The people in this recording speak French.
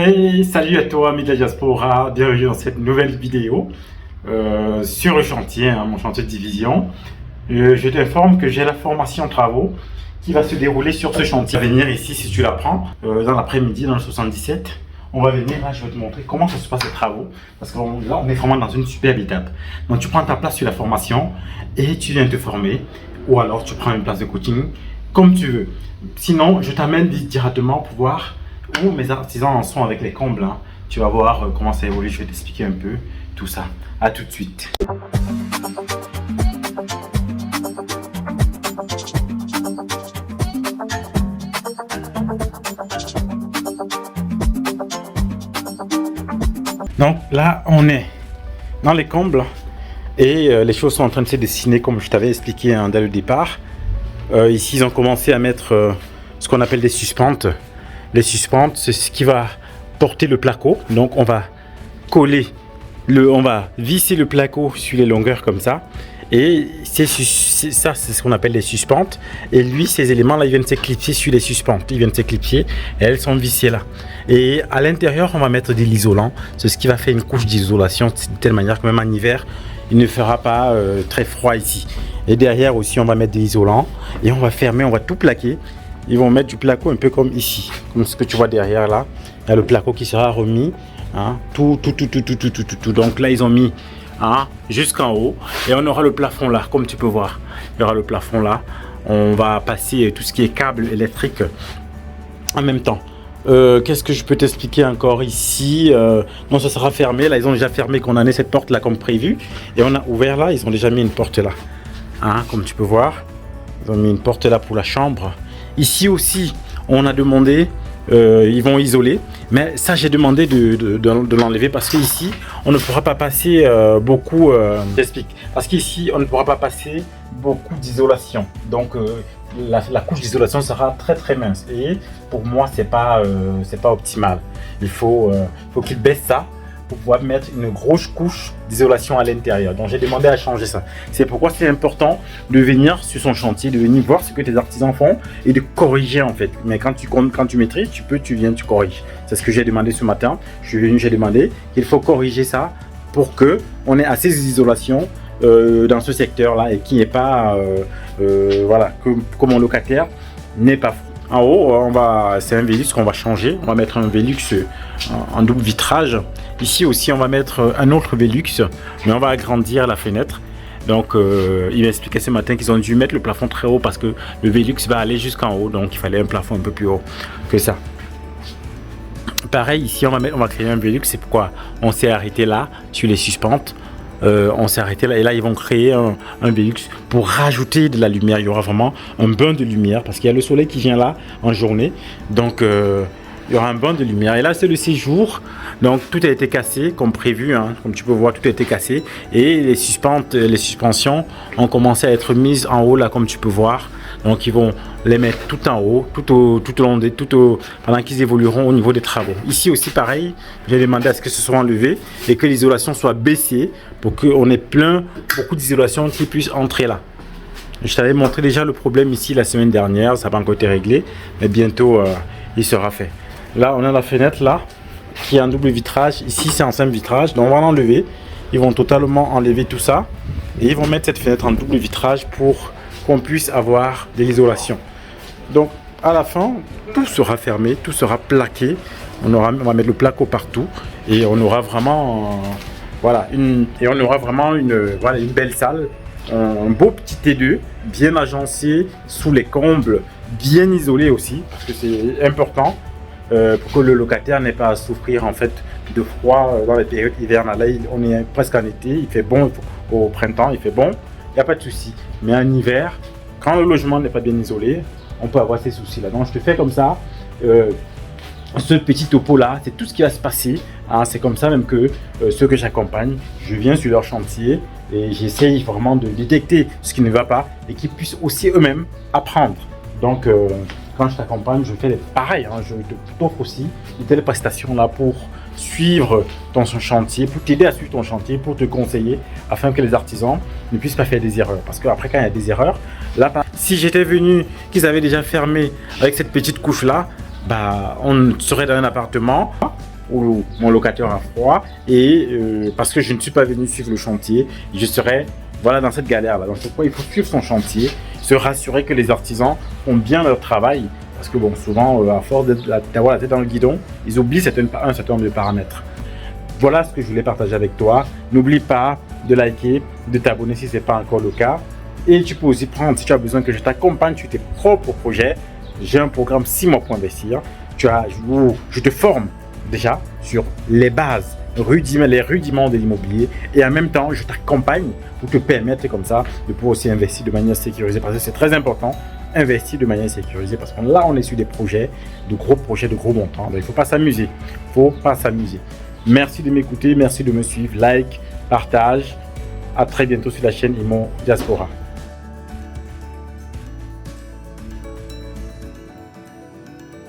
Hey, salut à toi, amis de la diaspora, bienvenue dans cette nouvelle vidéo sur le chantier, mon chantier de division. Je t'informe que j'ai la formation travaux qui va se dérouler sur ce chantier. Tu vas venir ici si tu la prends, dans l'après-midi, dans le 77. On va venir là, je vais te montrer comment ça se passe les travaux. Parce que là, on est vraiment dans une superbe étape. Donc tu prends ta place sur la formation et tu viens te former. Ou alors tu prends une place de coaching, comme tu veux. Sinon, je t'amène directement pour voir où mes artisans en sont avec les combles. Hein. Tu vas voir comment ça évolue, je vais t'expliquer un peu tout ça. A tout de suite. Donc là, on est dans les combles et les choses sont en train de se dessiner comme je t'avais expliqué hein, dès le départ. Ici, ils ont commencé à mettre ce qu'on appelle des suspentes. Les suspentes, c'est ce qui va porter le placo. Donc, on va coller, on va visser le placo sur les longueurs comme ça. Et ça, c'est ce qu'on appelle les suspentes. Et lui, ces éléments-là, ils viennent s'éclipser sur les suspentes. Ils viennent s'éclipser et elles sont vissées là. Et à l'intérieur, on va mettre de l'isolant. C'est ce qui va faire une couche d'isolation de telle manière que même en hiver, il ne fera pas très froid ici. Et derrière aussi, on va mettre de l'isolant. Et on va fermer, on va tout plaquer. Ils vont mettre du placo un peu comme ici. Comme ce que tu vois derrière là. Il y a le placo qui sera remis. Hein, tout. Donc là, ils ont mis hein, jusqu'en haut. Et on aura le plafond là, comme tu peux voir. Il y aura le plafond là. On va passer tout ce qui est câble électrique en même temps. Qu'est-ce que je peux t'expliquer encore ici non, ça sera fermé. Là, ils ont déjà fermé qu'on en ait cette porte là comme prévu. Et on a ouvert là, ils ont déjà mis une porte là. Hein, comme tu peux voir. Ils ont mis une porte là pour la chambre. Ici aussi, on a demandé, ils vont isoler. Mais ça, j'ai demandé de l'enlever parce qu'ici, on ne pourra pas passer beaucoup. J'explique. Parce qu'ici, on ne pourra pas passer beaucoup d'isolation. Donc, la couche d'isolation sera très mince. Et pour moi, c'est pas optimal. Il faut qu'il baisse ça pour pouvoir mettre une grosse couche d'isolation à l'intérieur. Donc j'ai demandé à changer ça. C'est pourquoi c'est important de venir sur son chantier, de venir voir ce que tes artisans font et de corriger en fait. Mais quand tu maîtrises, tu viens, tu corriges. C'est ce que j'ai demandé ce matin. Je suis venu, j'ai demandé qu'il faut corriger ça pour que on ait assez d'isolation dans ce secteur-là et qu'il n'y ait pas, voilà, que mon locataire n'est pas fou. En haut, c'est un Velux qu'on va changer. On va mettre un Velux en double vitrage. Ici aussi, on va mettre un autre Velux, mais on va agrandir la fenêtre. Donc, il m'a expliqué ce matin qu'ils ont dû mettre le plafond très haut parce que le Velux va aller jusqu'en haut. Donc, il fallait un plafond un peu plus haut que ça. Pareil, ici, on va créer un Velux. C'est pourquoi on s'est arrêté là, sur les suspentes. On s'est arrêté là et là ils vont créer un Velux pour rajouter de la lumière. Il y aura vraiment un bain de lumière parce qu'il y a le soleil qui vient là en journée. Donc il y aura un bain de lumière. Et là c'est le séjour. Donc tout a été cassé comme prévu. Hein. Comme tu peux voir, tout a été cassé. Et les suspensions ont commencé à être mises en haut là comme tu peux voir. Donc ils vont les mettre tout en haut, tout au long pendant qu'ils évolueront au niveau des travaux. Ici aussi pareil, j'ai demandé à ce que ce soit enlevé et que l'isolation soit baissée pour qu'on ait beaucoup d'isolation qui puisse entrer là. Je t'avais montré déjà le problème ici la semaine dernière, ça n'a pas encore été réglé, mais bientôt il sera fait. Là on a la fenêtre là qui est en double vitrage, ici c'est en simple vitrage, donc on va l'enlever. Ils vont totalement enlever tout ça et ils vont mettre cette fenêtre en double vitrage pour qu'on puisse avoir de l'isolation. Donc à la fin, tout sera fermé, tout sera plaqué. On va mettre le placo partout et on aura vraiment une belle salle, un beau petit T2 bien agencé sous les combles, bien isolé aussi parce que c'est important pour que le locataire n'ait pas à souffrir en fait de froid dans les périodes hivernales. Là, on est presque en été, il fait bon, au printemps il fait bon. Il n'y a pas de souci. Mais en hiver, quand le logement n'est pas bien isolé, on peut avoir ces soucis-là. Donc, je te fais comme ça. Ce petit topo-là, c'est tout ce qui va se passer. Hein. C'est comme ça même que ceux que j'accompagne, je viens sur leur chantier et j'essaye vraiment de détecter ce qui ne va pas et qu'ils puissent aussi eux-mêmes apprendre. Donc, quand je t'accompagne, je fais pareil. Hein. Je t'offre aussi une telle prestation là pour suivre ton chantier, pour t'aider à suivre ton chantier, pour te conseiller afin que les artisans ne puissent pas faire des erreurs. Parce qu'après, quand il y a des erreurs, là, si j'étais venu, qu'ils avaient déjà fermé avec cette petite couche là, bah, on serait dans un appartement où mon locataire a froid et parce que je ne suis pas venu suivre le chantier, je serai voilà, dans cette galère-là. Donc pourquoi il faut suivre son chantier, se rassurer que les artisans font bien leur travail. Parce que bon, souvent, à force d'avoir la tête dans le guidon, ils oublient un certain nombre de paramètres. Voilà ce que je voulais partager avec toi. N'oublie pas de liker, de t'abonner si ce n'est pas encore le cas. Et tu peux aussi prendre, si tu as besoin que je t'accompagne sur tes propres projets, j'ai un programme 6 mois pour investir. Je te forme déjà sur les bases, les rudiments de l'immobilier et en même temps, je t'accompagne pour te permettre comme ça de pouvoir aussi investir de manière sécurisée parce que c'est très important, investir de manière sécurisée parce que là, on est sur des projets, de gros montants. Donc, il ne faut pas s'amuser. Merci de m'écouter, merci de me suivre, like, partage. À très bientôt sur la chaîne Immo Diaspora.